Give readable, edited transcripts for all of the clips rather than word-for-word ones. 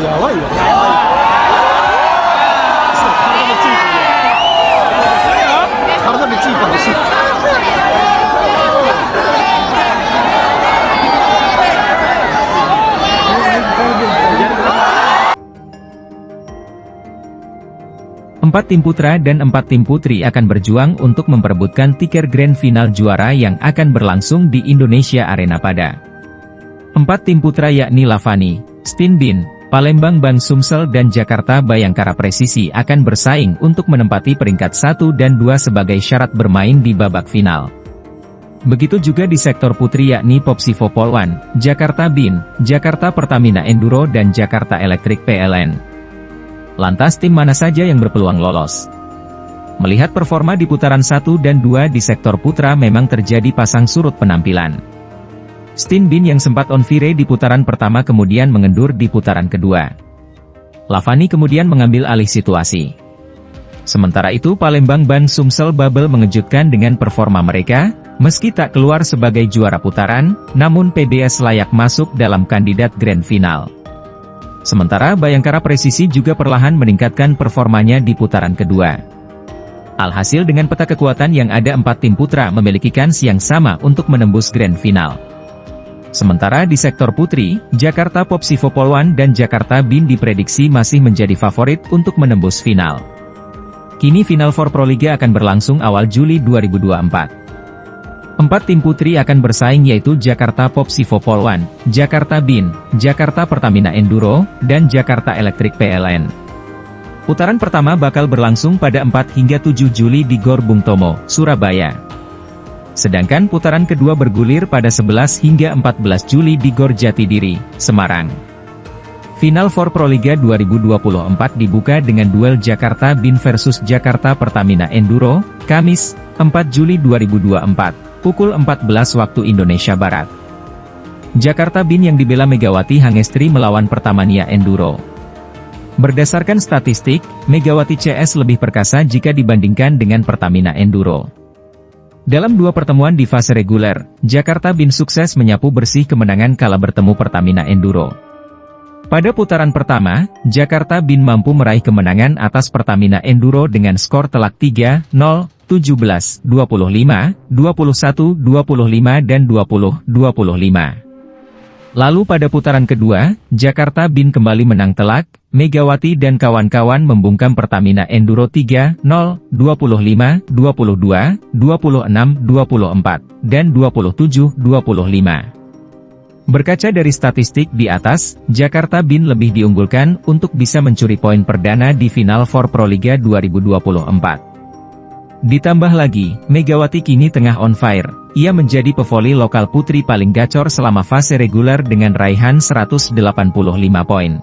やばいよ。そう体めっちゃいい感じ。体めっちゃいい感じ。Empat tim putra dan 4 tim putri akan berjuang untuk memperebutkan tiket grand final juara yang akan berlangsung di Indonesia Arena pada 4 tim putra yakni Lavani, Stin Bin, Palembang Ban Sumsel dan Jakarta Bayangkara Presisi akan bersaing untuk menempati peringkat 1 dan 2 sebagai syarat bermain di babak final. Begitu juga di sektor putri yakni Popsivo Polwan, Jakarta Bin, Jakarta Pertamina Enduro dan Jakarta Electric PLN. Lantas tim mana saja yang berpeluang lolos? Melihat performa di putaran 1 dan 2 di sektor putra memang terjadi pasang surut penampilan. Stin Bin yang sempat on fire di putaran pertama kemudian mengendur di putaran kedua. Lavani kemudian mengambil alih situasi. Sementara itu Palembang Ban Sumsel Bubble mengejutkan dengan performa mereka, meski tak keluar sebagai juara putaran, namun PBS layak masuk dalam kandidat grand final. Sementara Bayangkara Presisi juga perlahan meningkatkan performanya di putaran kedua. Alhasil dengan peta kekuatan yang ada 4 tim putra memiliki kans yang sama untuk menembus grand final. Sementara di sektor putri, Jakarta Popsivo Polwan dan Jakarta Bin diprediksi masih menjadi favorit untuk menembus final. Kini Final Four Proliga akan berlangsung awal Juli 2024. 4 tim putri akan bersaing yaitu Jakarta Popsivo Polwan, Jakarta Bin, Jakarta Pertamina Enduro, dan Jakarta Electric PLN. Putaran pertama bakal berlangsung pada 4 hingga 7 Juli di Gor Bung Tomo, Surabaya. Sedangkan putaran kedua bergulir pada 11 hingga 14 Juli di Gor Jatidiri, Semarang. Final Four Proliga 2024 dibuka dengan duel Jakarta Bin versus Jakarta Pertamina Enduro, Kamis, 4 Juli 2024. Pukul 14 waktu Indonesia Barat. Jakarta Bin yang dibela Megawati Hangestri melawan Pertamina Enduro. Berdasarkan statistik, Megawati CS lebih perkasa jika dibandingkan dengan Pertamina Enduro. Dalam 2 pertemuan di fase reguler, Jakarta Bin sukses menyapu bersih kemenangan kala bertemu Pertamina Enduro. Pada putaran pertama, Jakarta Bin mampu meraih kemenangan atas Pertamina Enduro dengan skor telak 3-0, 17, 25, 21, 25 dan 20, 25. Lalu pada putaran kedua, Jakarta Bin kembali menang telak, Megawati dan kawan-kawan membungkam Pertamina Enduro 3-0, 25, 22, 26, 24, dan 27, 25. Berkaca dari statistik di atas, Jakarta Bin lebih diunggulkan untuk bisa mencuri poin perdana di Final Four Proliga 2024. Ditambah lagi, Megawati kini tengah on fire. Ia menjadi pevoli lokal putri paling gacor selama fase reguler dengan raihan 185 poin.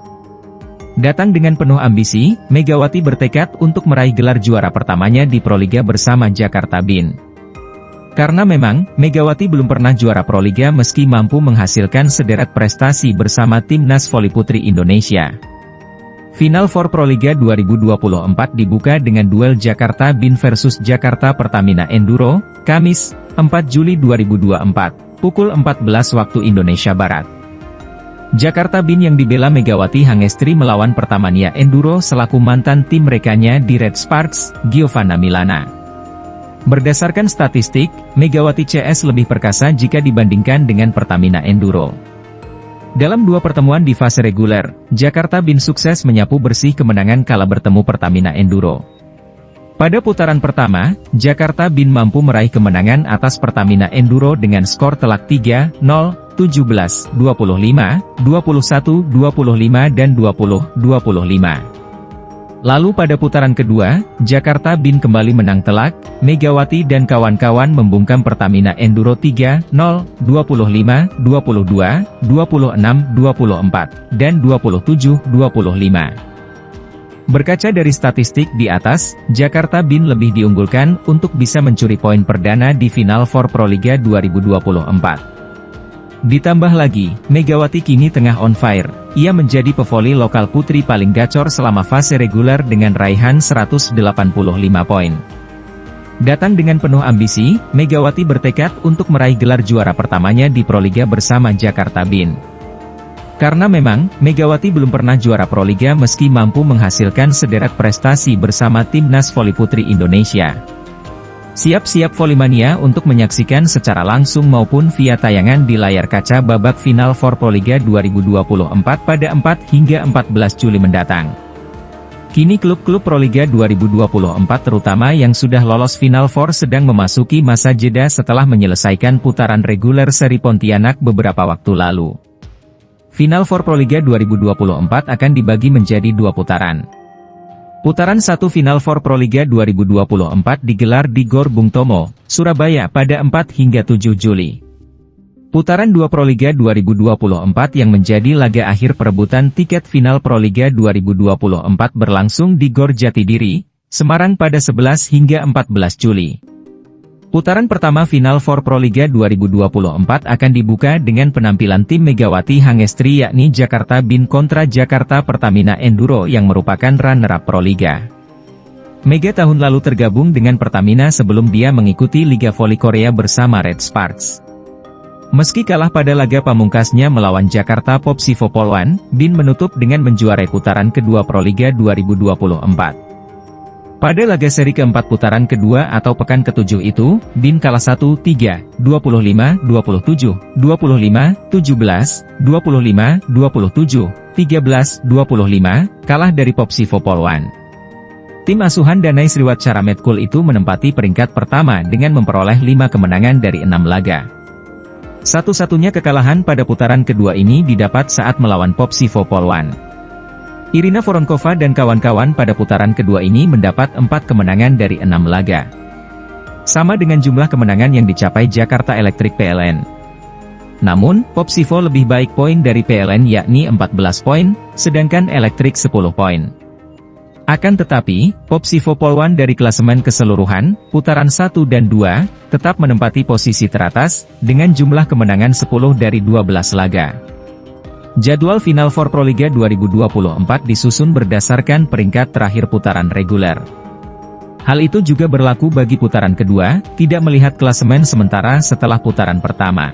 Datang dengan penuh ambisi, Megawati bertekad untuk meraih gelar juara pertamanya di Proliga bersama Jakarta Bin. Karena memang, Megawati belum pernah juara Proliga meski mampu menghasilkan sederet prestasi bersama Timnas Voli Putri Indonesia. Final Four Proliga 2024 dibuka dengan duel Jakarta Bin versus Jakarta Pertamina Enduro, Kamis, 4 Juli 2024, pukul 14 waktu Indonesia Barat. Jakarta Bin yang dibela Megawati Hangestri melawan Pertamina Enduro selaku mantan tim rekannya di Red Sparks, Giovanna Milana. Berdasarkan statistik, Megawati CS lebih perkasa jika dibandingkan dengan Pertamina Enduro. Dalam 2 pertemuan di fase reguler, Jakarta Bin sukses menyapu bersih kemenangan kala bertemu Pertamina Enduro. Pada putaran pertama, Jakarta Bin mampu meraih kemenangan atas Pertamina Enduro dengan skor telak 3-0, 17, 25, 21, 25 dan 20, 25. Lalu pada putaran kedua, Jakarta Bin kembali menang telak, Megawati dan kawan-kawan membungkam Pertamina Enduro 3-0, 25, 22, 26, 24, dan 27, 25. Berkaca dari statistik di atas, Jakarta Bin lebih diunggulkan untuk bisa mencuri poin perdana di Final Four Proliga 2024. Ditambah lagi, Megawati kini tengah on fire. Ia menjadi pevoli lokal putri paling gacor selama fase reguler dengan raihan 185 poin. Datang dengan penuh ambisi, Megawati bertekad untuk meraih gelar juara pertamanya di Proliga bersama Jakarta Bin. Karena memang, Megawati belum pernah juara Proliga meski mampu menghasilkan sederet prestasi bersama Timnas Voli Putri Indonesia. Siap-siap Volimania untuk menyaksikan secara langsung maupun via tayangan di layar kaca babak final For Proliga 2024 pada 4 hingga 14 Juli mendatang. Kini klub-klub Proliga 2024 terutama yang sudah lolos Final Four sedang memasuki masa jeda setelah menyelesaikan putaran reguler seri Pontianak beberapa waktu lalu. Final For Proliga 2024 akan dibagi menjadi 2 putaran. Putaran 1 Final For Proliga 2024 digelar di Gor Bung Tomo, Surabaya pada 4 hingga 7 Juli. Putaran 2 Proliga 2024 yang menjadi laga akhir perebutan tiket final Proliga 2024 berlangsung di Gor Jatidiri, Semarang pada 11 hingga 14 Juli. Putaran pertama Final For Proliga 2024 akan dibuka dengan penampilan tim Megawati Hangestri yakni Jakarta Bin kontra Jakarta Pertamina Enduro yang merupakan runner-up Proliga. Mega tahun lalu tergabung dengan Pertamina sebelum dia mengikuti Liga Voli Korea bersama Red Sparks. Meski kalah pada laga pamungkasnya melawan Jakarta Popsivo Polwan, Bin menutup dengan menjuarai putaran kedua Proliga 2024. Pada laga seri keempat putaran kedua atau pekan ke-7 itu, Bin kalah 1-3, 25-27, 25-17, 25-27, 13-25, kalah dari Popsivo Polwan. Tim asuhan Danai Sriwat Charametkul itu menempati peringkat pertama dengan memperoleh 5 kemenangan dari 6 laga. Satu-satunya kekalahan pada putaran kedua ini didapat saat melawan Popsivo Polwan. Irina Voronkova dan kawan-kawan pada putaran kedua ini mendapat 4 kemenangan dari 6 laga. Sama dengan jumlah kemenangan yang dicapai Jakarta Electric PLN. Namun, Popsivo lebih baik poin dari PLN yakni 14 poin, sedangkan Electric 10 poin. Akan tetapi, Popsivo Polwan dari klasemen keseluruhan, putaran 1 dan 2, tetap menempati posisi teratas, dengan jumlah kemenangan 10 dari 12 laga. Jadwal Final For Proliga 2024 disusun berdasarkan peringkat terakhir putaran reguler. Hal itu juga berlaku bagi putaran kedua, tidak melihat klasemen sementara setelah putaran pertama.